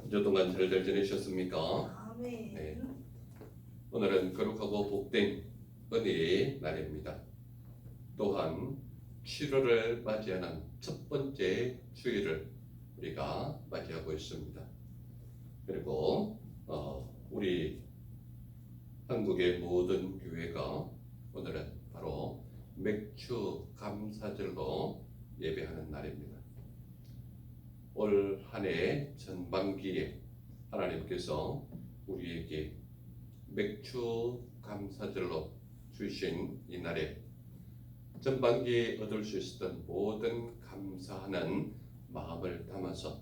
한 주 동안 잘들 지내셨습니까? 아멘. 네. 오늘은 거룩하고 복된 은혜의 날입니다. 또한 7월을 맞이하는 첫 번째 주일을 우리가 맞이하고 있습니다. 그리고 우리 한국의 모든 교회가 오늘은 바로 맥주 감사절로 예배하는 날입니다. 올 한 해 전반기에 하나님께서 우리에게 맥주 감사절로 주신 이 날에 전반기에 얻을 수 있었던 모든 감사하는 마음을 담아서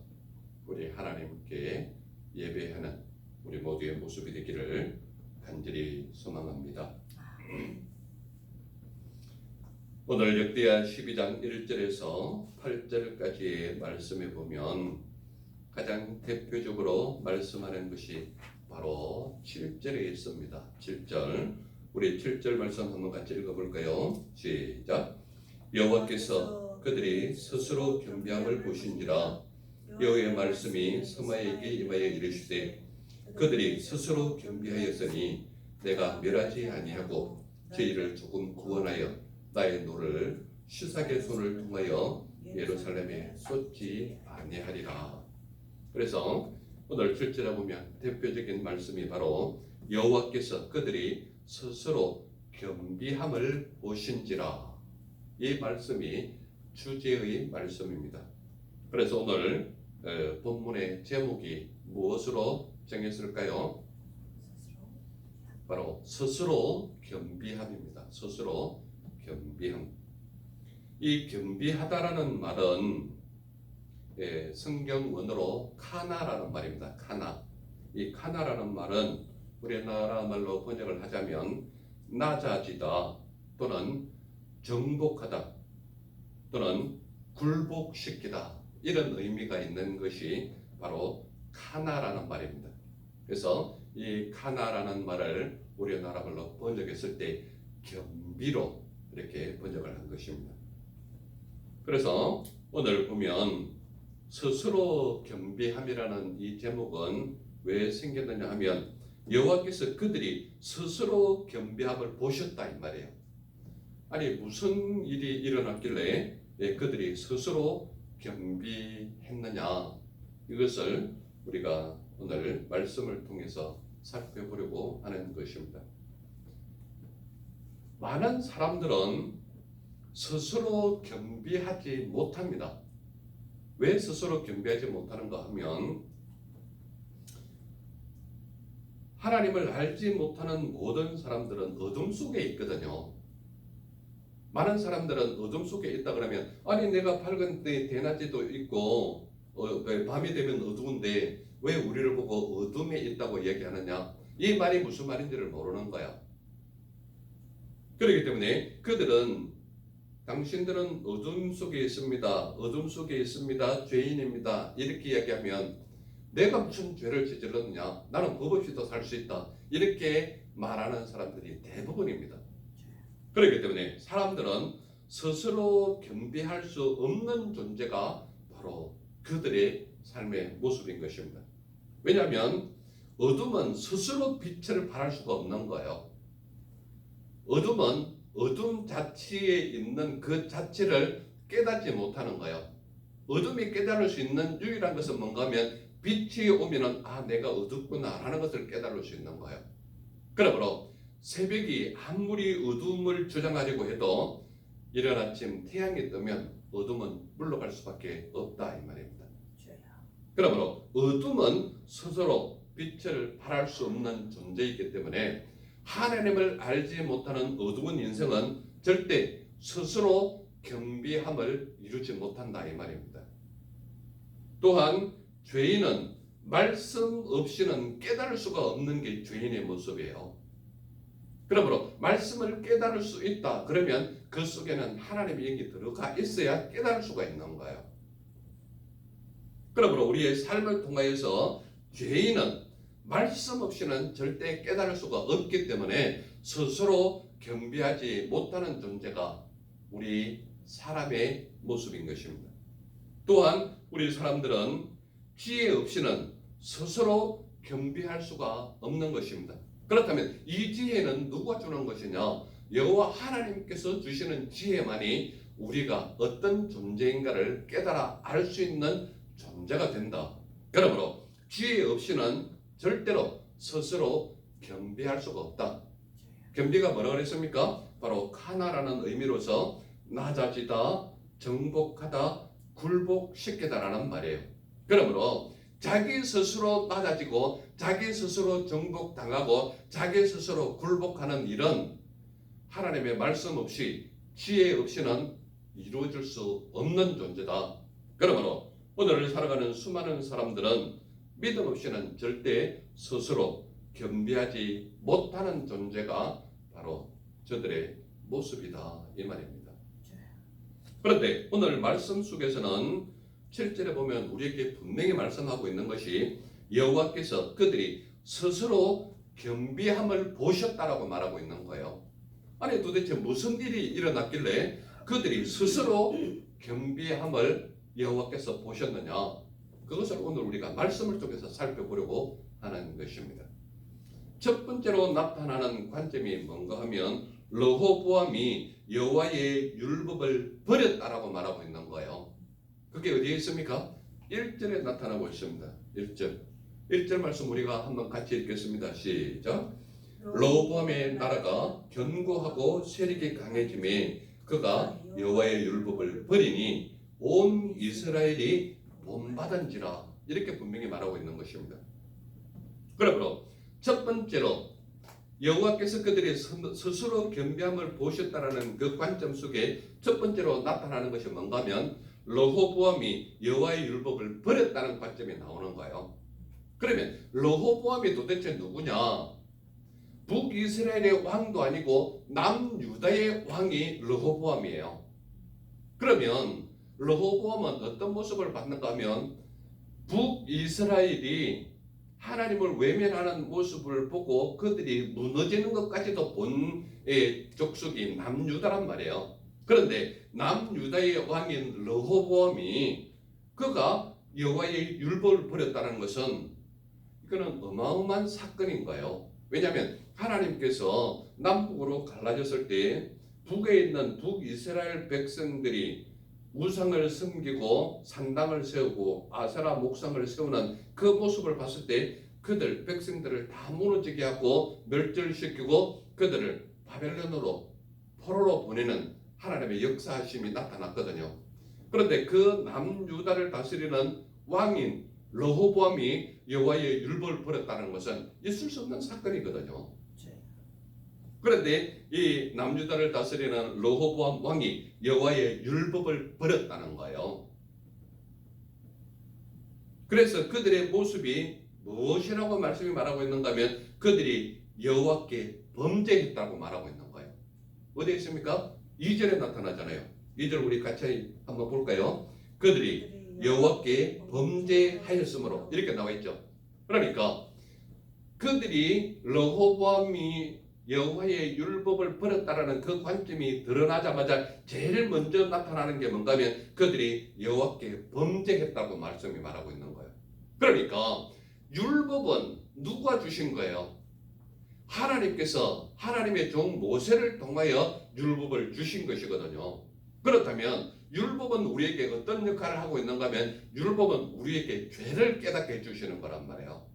우리 하나님께 예배하는 우리 모두의 모습이 되기를 간절히 소망합니다. 오늘 역대하 12장 1절에서 8절까지의 말씀에 보면 가장 대표적으로 말씀하는 것이 바로 7절에 있습니다. 7절, 우리 7절 말씀 한번 같이 읽어볼까요? 시작. 여호와께서 그들이 스스로 겸비함을 보신지라 여호와의 말씀이 스마에게 임하여 이르시되 그들이 스스로 겸비하였으니 내가 멸하지 아니하고 저희를 조금 구원하여 나의 노를 시삭의 손을 통하여 예루살렘에 쏟지 아니하리라. 그래서 오늘 7절에 보면 대표적인 말씀이 바로 여호와께서 그들이 스스로 겸비함을 보신지라, 이 말씀이 주제의 말씀입니다. 그래서 오늘 본문의 제목이 무엇으로 정했을까요? 바로 스스로 겸비함입니다. 스스로 겸비함. 이 겸비하다라는 말은 성경 원어로 카나라는 말입니다. 카나. 이 카나라는 말은 우리나라 말로 번역을 하자면 낮아지다 또는 정복하다 또는 굴복시키다, 이런 의미가 있는 것이 바로 카나라는 말입니다. 그래서 이 카나라는 말을 우리나라 말로 번역했을 때 겸비로 이렇게 번역을 한 것입니다. 그래서 오늘 보면 스스로 겸비함이라는 이 제목은 왜 생겼느냐 하면 여호와께서 그들이 스스로 겸비함을 보셨다 이 말이에요. 아니 무슨 일이 일어났길래 그들이 스스로 겸비했느냐, 이것을 우리가 오늘 말씀을 통해서 살펴보려고 하는 것입니다. 많은 사람들은 스스로 겸비하지 못합니다. 왜 스스로 겸비하지 못하는가 하면 하나님을 알지 못하는 모든 사람들은 어둠 속에 있거든요. 많은 사람들은 어둠 속에 있다 그러면 아니 내가 밝은 때 대낮에도 있고 밤이 되면 어두운데 왜 우리를 보고 어둠에 있다고 얘기하느냐, 이 말이 무슨 말인지를 모르는 거야. 그렇기 때문에 그들은 당신들은 어둠 속에 있습니다. 어둠 속에 있습니다. 죄인입니다. 이렇게 이야기하면 내가 무슨 죄를 저질렀느냐, 나는 법 없이도 살 수 있다, 이렇게 말하는 사람들이 대부분입니다. 그렇기 때문에 사람들은 스스로 겸비할 수 없는 존재가 바로 그들의 삶의 모습인 것입니다. 왜냐하면 어둠은 스스로 빛을 발할 수가 없는 거예요. 어둠은 어둠 자체에 있는 그 자체를 깨닫지 못하는 거예요. 어둠이 깨달을 수 있는 유일한 것은 뭔가 하면 빛이 오면은 내가 어둡구나 라는 것을 깨달을 수 있는 거예요. 그러므로 새벽이 아무리 어둠을 주장하려고 해도 이른 아침 태양이 뜨면 어둠은 물러갈 수밖에 없다 이 말입니다. 그러므로 어둠은 스스로 빛을 발할 수 없는 존재이기 때문에 하나님을 알지 못하는 어두운 인생은 절대 스스로 겸비함을 이루지 못한다 이 말입니다. 또한 죄인은 말씀 없이는 깨달을 수가 없는 게 죄인의 모습이에요. 그러므로 말씀을 깨달을 수 있다 그러면 그 속에는 하나님의 영이 들어가 있어야 깨달을 수가 있는 거예요. 그러므로 우리의 삶을 통하여서 죄인은 말씀 없이는 절대 깨달을 수가 없기 때문에 스스로 겸비하지 못하는 존재가 우리 사람의 모습인 것입니다. 또한 우리 사람들은 지혜 없이는 스스로 겸비할 수가 없는 것입니다. 그렇다면 이 지혜는 누가 주는 것이냐? 여호와 하나님께서 주시는 지혜만이 우리가 어떤 존재인가를 깨달아 알 수 있는 존재가 된다. 그러므로 지혜 없이는 절대로 스스로 겸비할 수가 없다. 겸비가 뭐라고 그랬습니까? 바로 카나라는 의미로서 낮아지다, 정복하다, 굴복시키다라는 말이에요. 그러므로 자기 스스로 낮아지고 자기 스스로 정복당하고 자기 스스로 굴복하는 일은 하나님의 말씀 없이 지혜 없이는 이루어질 수 없는 존재다. 그러므로 오늘 살아가는 수많은 사람들은 믿음 없이는 절대 스스로 겸비하지 못하는 존재가 바로 저들의 모습이다 이 말입니다. 그런데 오늘 말씀 속에서는 7절에 보면 우리에게 분명히 말씀하고 있는 것이 여호와께서 그들이 스스로 겸비함을 보셨다라고 말하고 있는 거예요. 아니 도대체 무슨 일이 일어났길래 그들이 스스로 겸비함을 여호와께서 보셨느냐? 그것을 오늘 우리가 말씀을 통해서 살펴보려고 하는 것입니다. 첫 번째로 나타나는 관점이 뭔가 하면 르호보암이 여호와의 율법을 버렸다라고 말하고 있는 거예요. 그게 어디에 있습니까? 1절에 나타나고 있습니다. 1절 말씀 우리가 한번 같이 읽겠습니다. 시작. 르호보암의 나라가 견고하고 세력이 강해짐에 그가 여호와의 율법을 버리니 온 이스라엘이 본받은지라 이렇게 분명히 말하고 있는 것입니다. 그러므로 첫 번째로 여호와께서 그들이 스스로 겸비함을 보셨다라는 그 관점 속에 첫 번째로 나타나는 것이 뭔가 하면 르호보암이 여호와의 율법을 버렸다는 관점이 나오는 거예요. 그러면 르호보암이 도대체 누구냐? 북이스라엘의 왕도 아니고 남유다의 왕이 르호보암이에요. 그러면 르호보암은 어떤 모습을 받는가 하면 북이스라엘이 하나님을 외면하는 모습을 보고 그들이 무너지는 것까지도 본 족속이 남유다란 말이에요. 그런데 남유다의 왕인 르호보암이 그가 여호와의 율법을 버렸다는 것은 이거는 어마어마한 사건인 거예요. 왜냐하면 하나님께서 남북으로 갈라졌을 때 북에 있는 북이스라엘 백성들이 우상을 섬기고 산당을 세우고 아세라 목상을 세우는 그 모습을 봤을 때 그들 백성들을 다 무너지게 하고 멸절시키고 그들을 바벨론으로 포로로 보내는 하나님의 역사하심이 나타났거든요. 그런데 그 남유다를 다스리는 왕인 르호보암이 여호와의 율법을 버렸다는 것은 있을 수 없는 사건이거든요. 그런데 이 남유다를 다스리는 르호보암 왕이 여호와의 율법을 버렸다는 거예요. 그래서 그들의 모습이 무엇이라고 말씀이 말하고 있는가 하면 그들이 여호와께 범죄했다고 말하고 있는 거예요. 어디에 있습니까? 2절에 나타나잖아요. 2절 우리 같이 한번 볼까요? 그들이 여호와께 범죄하였으므로 이렇게 나와 있죠. 그러니까 그들이 르호보암이 여호와의 율법을 버렸다라는 그 관점이 드러나자마자 제일 먼저 나타나는 게 뭔가 하면 그들이 여호와께 범죄했다고 말씀이 말하고 있는 거예요. 그러니까 율법은 누가 주신 거예요? 하나님께서 하나님의 종 모세를 통하여 율법을 주신 것이거든요. 그렇다면 율법은 우리에게 어떤 역할을 하고 있는가 하면 율법은 우리에게 죄를 깨닫게 해주시는 거란 말이에요.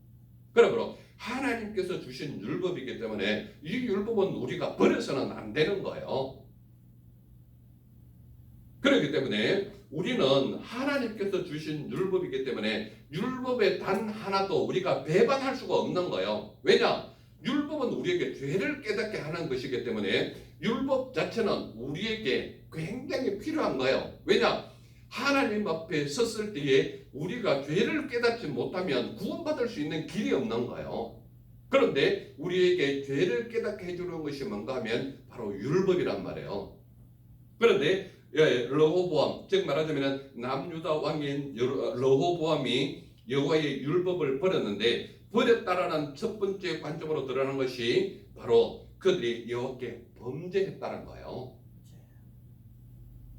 그러므로 하나님께서 주신 율법이기 때문에 이 율법은 우리가 버려서는 안 되는 거예요. 그렇기 때문에 우리는 하나님께서 주신 율법이기 때문에 율법의 단 하나도 우리가 배반할 수가 없는 거예요. 왜냐? 율법은 우리에게 죄를 깨닫게 하는 것이기 때문에 율법 자체는 우리에게 굉장히 필요한 거예요. 왜냐? 하나님 앞에 섰을 때에 우리가 죄를 깨닫지 못하면 구원받을 수 있는 길이 없는 거예요. 그런데 우리에게 죄를 깨닫게 해주는 것이 뭔가 하면 바로 율법이란 말이에요. 그런데 르호보암, 즉 말하자면 남유다 왕인 르호보암이 여호와의 율법을 버렸는데 버렸다라는 첫 번째 관점으로 드러나는 것이 바로 그들이 여호와께 범죄했다는 거예요.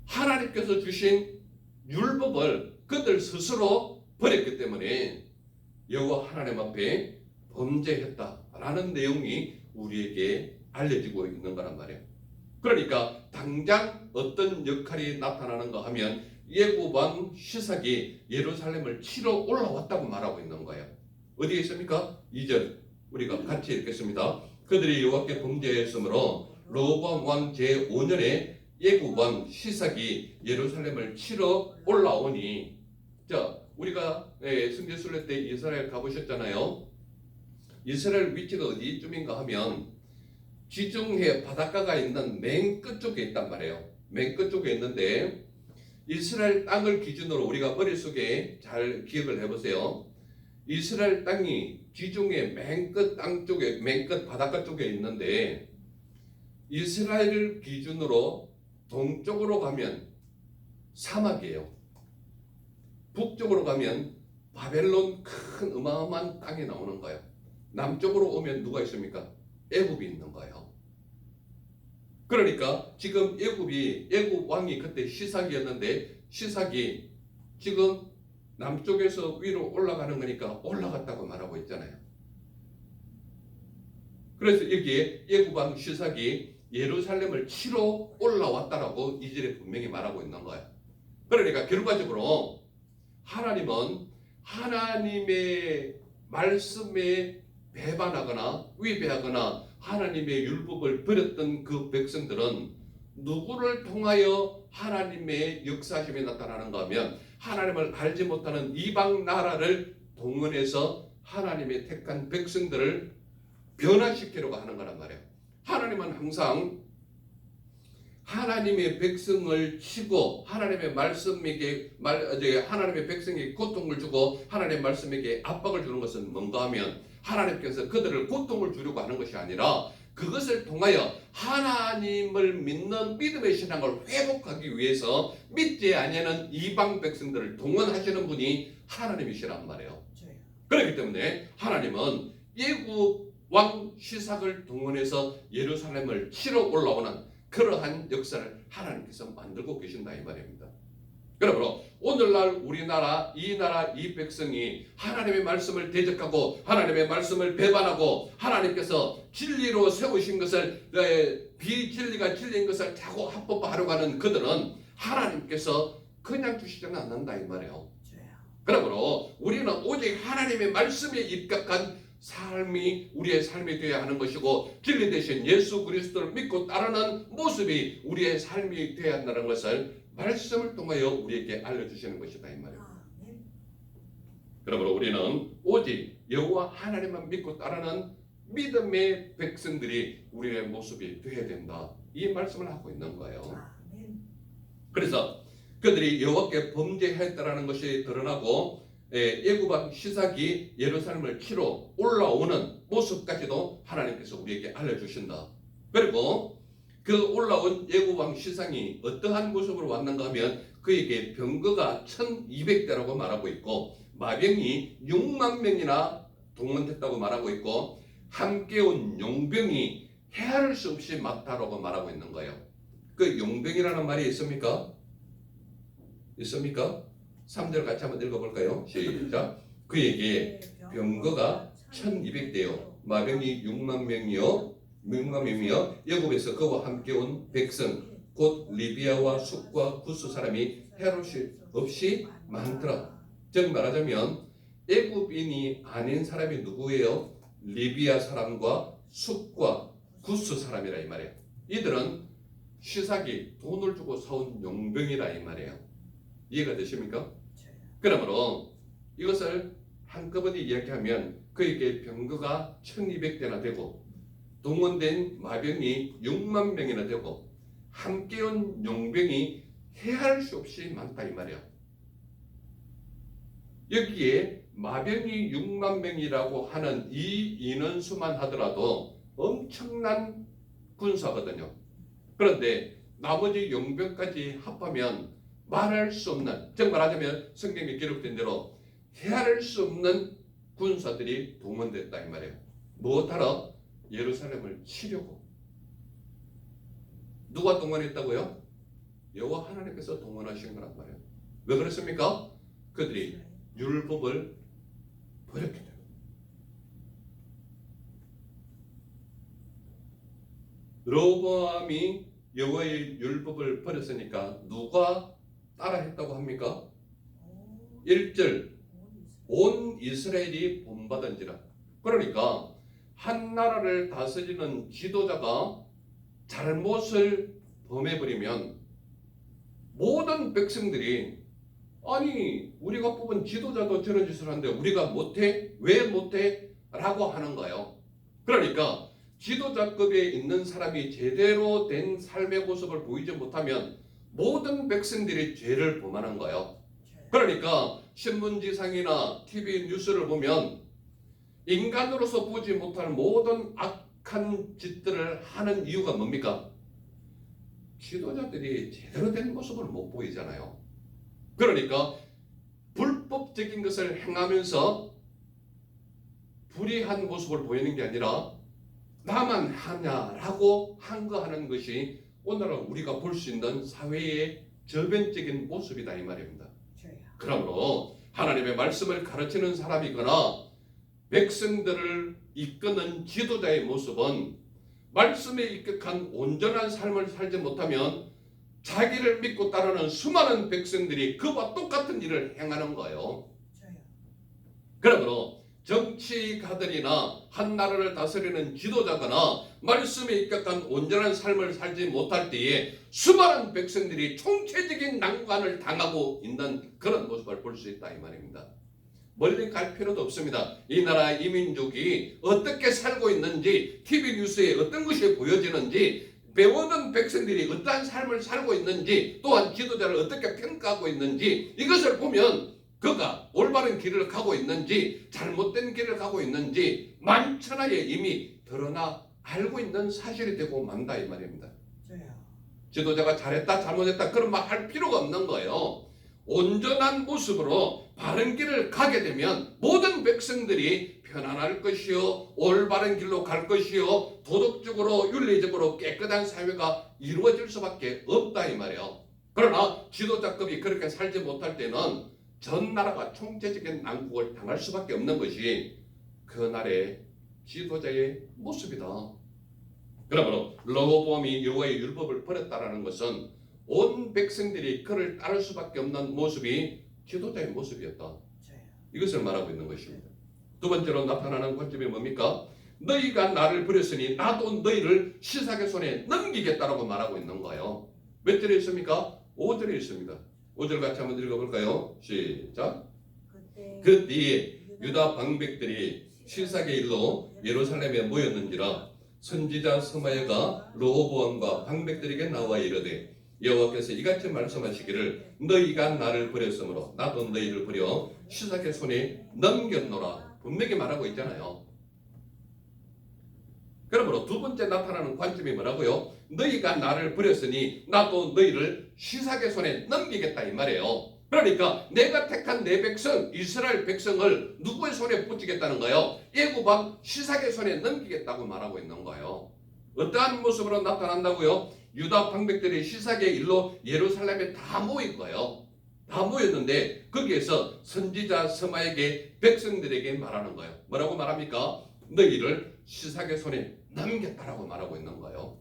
하나님께서 주신 율법을 그들 스스로 버렸기 때문에 여호와 하나님 앞에 범죄했다라는 내용이 우리에게 알려지고 있는 거란 말이에요. 그러니까 당장 어떤 역할이 나타나는가 하면 예굽왕 시삭이 예루살렘을 치러 올라왔다고 말하고 있는 거예요. 어디에 있습니까? 2절 우리가 같이 읽겠습니다. 그들이 여호와께 범죄했으므로 르호보암 왕 제5년에 예굽왕 시삭이 예루살렘을 치러 올라오니, 자, 우리가 승제순례 때 이스라엘 가보셨잖아요. 이스라엘 위치가 어디쯤인가 하면 지중해 바닷가가 있는 맨 끝쪽에 있단 말이에요. 맨 끝쪽에 있는데 이스라엘 땅을 기준으로 우리가 머릿속에 잘 기억을 해보세요. 이스라엘 땅이 지중해 맨 끝 땅 쪽에, 맨 끝 바닷가 쪽에 있는데 이스라엘을 기준으로 동쪽으로 가면 사막이에요. 북쪽으로 가면 바벨론 큰 어마어마한 땅이 나오는 거예요. 남쪽으로 오면 누가 있습니까? 애굽이 있는 거예요. 그러니까 지금 애굽 왕이 그때 시삭이었는데 시삭이 지금 남쪽에서 위로 올라가는 거니까 올라갔다고 말하고 있잖아요. 그래서 여기에 애굽 왕 시삭이 예루살렘을 치러 올라왔다라고 이절에 분명히 말하고 있는 거예요. 그러니까 결과적으로 하나님은 하나님의 말씀에 배반하거나 위배하거나 하나님의 율법을 버렸던 그 백성들은 누구를 통하여 하나님의 역사심이 나타나는가 하면 하나님을 알지 못하는 이방 나라를 동원해서 하나님의 택한 백성들을 변화시키려고 하는 거란 말이에요. 하나님은 항상 하나님의 백성을 치고 하나님의 말씀에게 하나님의 백성에게 고통을 주고 하나님의 말씀에게 압박을 주는 것은 뭔가 하면 하나님께서 그들을 고통을 주려고 하는 것이 아니라 그것을 통하여 하나님을 믿는 믿음의 신앙을 회복하기 위해서 믿지 아니하는 이방 백성들을 동원하시는 분이 하나님이시란 말이에요. 그렇기 때문에 하나님은 예굽 왕 시삭을 동원해서 예루살렘을 치러 올라오는 그러한 역사를 하나님께서 만들고 계신다 이 말입니다. 그러므로 오늘날 우리나라 이 백성이 하나님의 말씀을 대적하고 하나님의 말씀을 배반하고 하나님께서 진리로 세우신 것을 비진리가 진리인 것을 자꾸 합법화하려고 하는 그들은 하나님께서 그냥 주시지는 않는다 이 말이에요. 그러므로 우리는 오직 하나님의 말씀에 입각한 삶이 우리의 삶이 되어야 하는 것이고 진리 대신 예수 그리스도를 믿고 따르는 모습이 우리의 삶이 되어야 한다는 것을 말씀을 통하여 우리에게 알려주시는 것이다 이 말이에요. 그러므로 우리는 오직 여호와 하나님만 믿고 따르는 믿음의 백성들이 우리의 모습이 되어야 된다 이 말씀을 하고 있는 거예요. 그래서 그들이 여호와께 범죄했다라는 것이 드러나고 예굽 왕 시삭이 예루살렘을 치러 올라오는 모습까지도 하나님께서 우리에게 알려주신다. 그리고 그 올라온 예굽 왕 시삭이 어떠한 모습으로 왔는가 하면 그에게 병거가 1200대라고 말하고 있고 마병이 6만 명이나 동원됐다고 말하고 있고 함께 온 용병이 헤아릴 수 없이 많다라고 말하고 있는 거예요. 그 용병이라는 말이 있습니까? 있습니까? 3절 같이 한번 읽어볼까요? 시작. 그에게 병거가 1200대요 마병이 6만 명이요 애굽에서 그와 함께 온 백성 곧 리비아와 숫과 구스 사람이 헤아릴 수 없이 많더라. 즉 말하자면 애굽인이 아닌 사람이 누구예요? 리비아 사람과 숫과 구스 사람이라 이 말이에요. 이들은 시삭이 돈을 주고 사온 용병이라 이 말이에요. 이해가 되십니까? 그러므로 이것을 한꺼번에 이야기하면 그에게 병거가 1200대나 되고 동원된 마병이 6만 명이나 되고 함께 온 용병이 헤아릴 수 없이 많다 이 말이야. 여기에 마병이 6만 명이라고 하는 이 인원수만 하더라도 엄청난 군사거든요. 그런데 나머지 용병까지 합하면 말할 수 없는, 즉 말하자면 성경에 기록된 대로 헤아릴 수 없는 군사들이 동원됐다 이 말이에요. 무엇하러? 예루살렘을 치려고. 누가 동원했다고요? 여호와 하나님께서 동원하신 거란 말이에요. 왜 그렇습니까? 그들이 율법을 그렇게 됩니다. 르호보암이 여호와의 율법을 버렸으니까 누가 따라했다고 합니까? 1절 온 이스라엘이 본받은지라. 그러니까 한 나라를 다스리는 지도자가 잘못을 범해버리면 모든 백성들이 아니 우리가 뽑은 지도자도 저런 짓을 하는데 우리가 못해? 왜 못해? 라고 하는 거예요. 그러니까 지도자급에 있는 사람이 제대로 된 삶의 모습을 보이지 못하면 모든 백성들이 죄를 범하는 거예요. 그러니까 신문지상이나 TV 뉴스를 보면 인간으로서 보지 못할 모든 악한 짓들을 하는 이유가 뭡니까? 지도자들이 제대로 된 모습을 못 보이잖아요. 그러니까 불법적인 것을 행하면서 불의한 모습을 보이는 게 아니라 나만 하냐라고 항거하는 것이 오늘날 우리가 볼 수 있는 사회의 저변적인 모습이다 이 말입니다. 그러므로 하나님의 말씀을 가르치는 사람이거나 백성들을 이끄는 지도자의 모습은 말씀에 입각한 온전한 삶을 살지 못하면 자기를 믿고 따르는 수많은 백성들이 그와 똑같은 일을 행하는 거예요. 그러므로 정치가들이나 한 나라를 다스리는 지도자거나 말씀에 입각한 온전한 삶을 살지 못할 때에 수많은 백성들이 총체적인 난관을 당하고 있는 그런 모습을 볼 수 있다 이 말입니다. 멀리 갈 필요도 없습니다. 이 나라 이민족이 어떻게 살고 있는지 TV 뉴스에 어떤 것이 보여지는지 배우는 백성들이 어떠한 삶을 살고 있는지 또한 지도자를 어떻게 평가하고 있는지 이것을 보면 그가 올바른 길을 가고 있는지 잘못된 길을 가고 있는지 만천하에 이미 드러나 알고 있는 사실이 되고 만다 이 말입니다. 지도자가 잘했다 잘못했다 그런 말 할 필요가 없는 거예요. 온전한 모습으로 바른 길을 가게 되면 모든 백성들이 편안할 것이요 올바른 길로 갈 것이요 도덕적으로 윤리적으로 깨끗한 사회가 이루어질 수밖에 없다 이 말이에요. 그러나 지도자급이 그렇게 살지 못할 때는 전 나라가 총체적인 난국을 당할 수밖에 없는 것이 그날의 지도자의 모습이다. 그러므로 르호보암이 여호와의 율법을 버렸다라는 것은 온 백성들이 그를 따를 수밖에 없는 모습이 지도자의 모습이었다. 이것을 말하고 있는 것입니다. 두 번째로 나타나는 관점이 뭡니까? 너희가 나를 버렸으니 나도 너희를 시삭의 손에 넘기겠다라고 말하고 있는 거예요. 몇 절에 있습니까? 5절에 있습니다. 5절 같이 한번 읽어볼까요? 시작. 그뒤에 유다 방백들이 시삭의 일로 예루살렘에 모였는지라 선지자 스마야가 르호보암과 방백들에게 나와 이르되 여호와께서 이같이 말씀하시기를 너희가 나를 버렸으므로 나도 너희를 버려 시삭의 손에 넘겼노라 분명히 말하고 있잖아요. 그러므로 두 번째 나타나는 관점이 뭐라고요? 너희가 나를 버렸으니 나도 너희를 시삭의 손에 넘기겠다 이 말이에요. 그러니까 내가 택한 내 백성 이스라엘 백성을 누구의 손에 붙이겠다는 거예요? 애굽왕 시삭의 손에 넘기겠다고 말하고 있는 거예요. 어떠한 모습으로 나타난다고요? 유다 방백들이 시삭의 일로 예루살렘에 다 모인 거예요. 다 모였는데 거기에서 선지자 스마에게 백성들에게 말하는 거예요. 뭐라고 말합니까? 너희를 시삭의 손에 넘겼다라고 말하고 있는 거예요.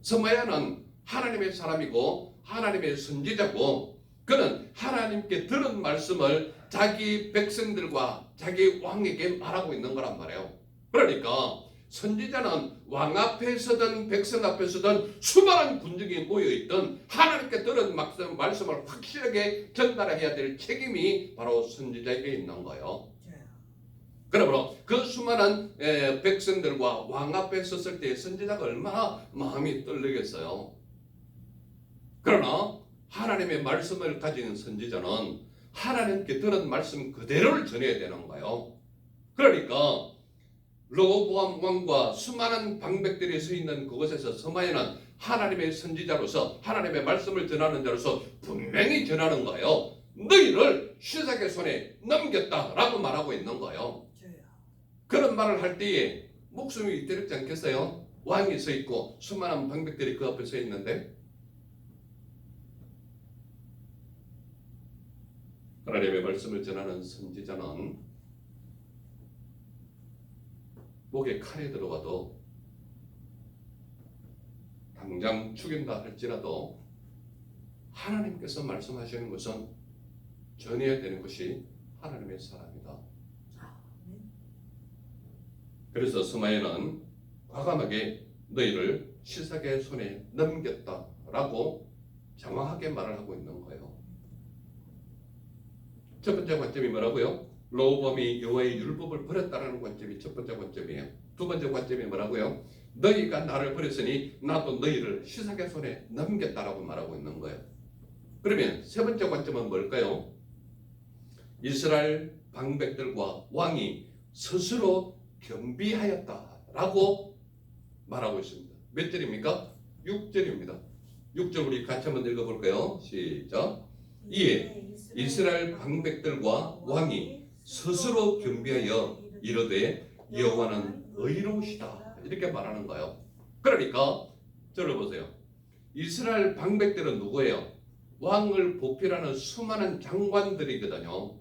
스마야는 하나님의 사람이고 하나님의 선지자고 그는 하나님께 들은 말씀을 자기 백성들과 자기 왕에게 말하고 있는 거란 말이에요. 그러니까 선지자는 왕 앞에 서든 백성 앞에 서든 수많은 군중이 모여있던 하나님께 들은 말씀을 확실하게 전달해야 될 책임이 바로 선지자에게 있는 거예요. 그러므로 그 수많은 백성들과 왕 앞에 섰을 때 선지자가 얼마나 마음이 떨리겠어요. 그러나 하나님의 말씀을 가진 선지자는 하나님께 들은 말씀 그대로를 전해야 되는 거예요. 그러니까 르호보암 왕과 수많은 방백들이 서 있는 그곳에서 스마야는 하나님의 선지자로서 하나님의 말씀을 전하는 자로서 분명히 전하는 거예요. 너희를 시삭의 손에 넘겼다라고 말하고 있는 거예요. 그런 말을 할 때에 목숨이 위태롭지 않겠어요? 왕이 서 있고 수많은 방백들이 그 앞에 서 있는데 하나님의 말씀을 전하는 선지자는 목에 칼이 들어와도 당장 죽인다 할지라도 하나님께서 말씀하시는 것은 전해야 되는 것이 하나님의 사랑이다. 그래서 스마야는 과감하게 너희를 시삭의 손에 넘겼다라고 장황하게 말을 하고 있는 거예요. 첫 번째 관점이 뭐라고요? 로보암이 여호와의 율법을 버렸다는 관점이 첫 번째 관점이에요. 두 번째 관점이 뭐라고요? 너희가 나를 버렸으니 나도 너희를 시삭의 손에 넘겼다라고 말하고 있는 거예요. 그러면 세 번째 관점은 뭘까요? 이스라엘 방백들과 왕이 스스로 겸비하였다라고 말하고 있습니다. 몇 절입니까? 6절입니다. 6절 우리 같이 한번 읽어볼까요? 시작. 이에 이스라엘 방백들과 왕이 스스로 겸비하여 이르되 여호와는 의로우시다 이렇게 말하는 거예요. 그러니까 저를 보세요. 이스라엘 방백들은 누구예요? 왕을 보필하는 수많은 장관들이거든요.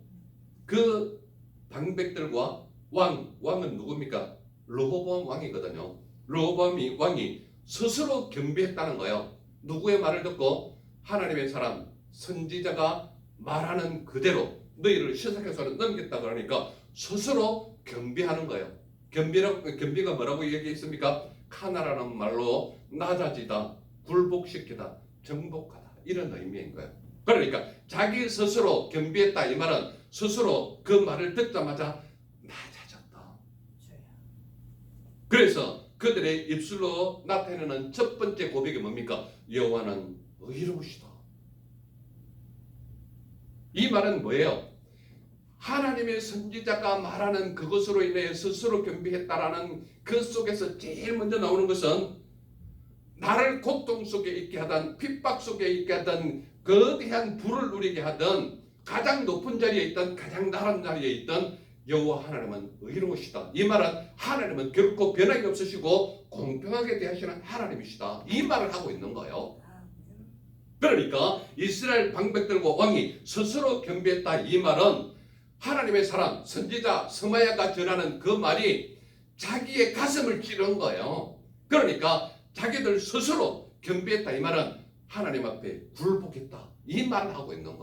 그 방백들과 왕은 누굽니까? 르호보암 왕이거든요. 르호보암 왕이 스스로 겸비했다는 거예요. 누구의 말을 듣고? 하나님의 사람 선지자가 말하는 그대로 너희를 시삭의 손에 넘겼다 그러니까 스스로 겸비하는 거예요. 겸비가 뭐라고 얘기했습니까? 카나라는 말로 낮아지다, 굴복시키다, 정복하다 이런 의미인 거예요. 그러니까 자기 스스로 겸비했다 이 말은 스스로 그 말을 듣자마자 낮아졌다. 그래서 그들의 입술로 나타내는 첫 번째 고백이 뭡니까? 여호와는 의로우시다. 이 말은 뭐예요? 하나님의 선지자가 말하는 그것으로 인해 스스로 겸비했다라는 그 속에서 제일 먼저 나오는 것은 나를 고통 속에 있게 하던 핍박 속에 있게 하던 거대한 부를 누리게 하던 가장 높은 자리에 있던 가장 낮은 자리에 있던 여호와 하나님은 의로우시다. 이 말은 하나님은 결코 변함이 없으시고 공평하게 대하시는 하나님이시다. 이 말을 하고 있는 거예요. 그러니까 이스라엘 방백들과 왕이 스스로 겸비했다 이 말은 하나님의 사람 선지자 스마야가 전하는 그 말이 자기의 가슴을 찌른 거예요. 그러니까 자기들 스스로 겸비했다 이 말은 하나님 앞에 굴복했다 이 말을 하고 있는 거예요.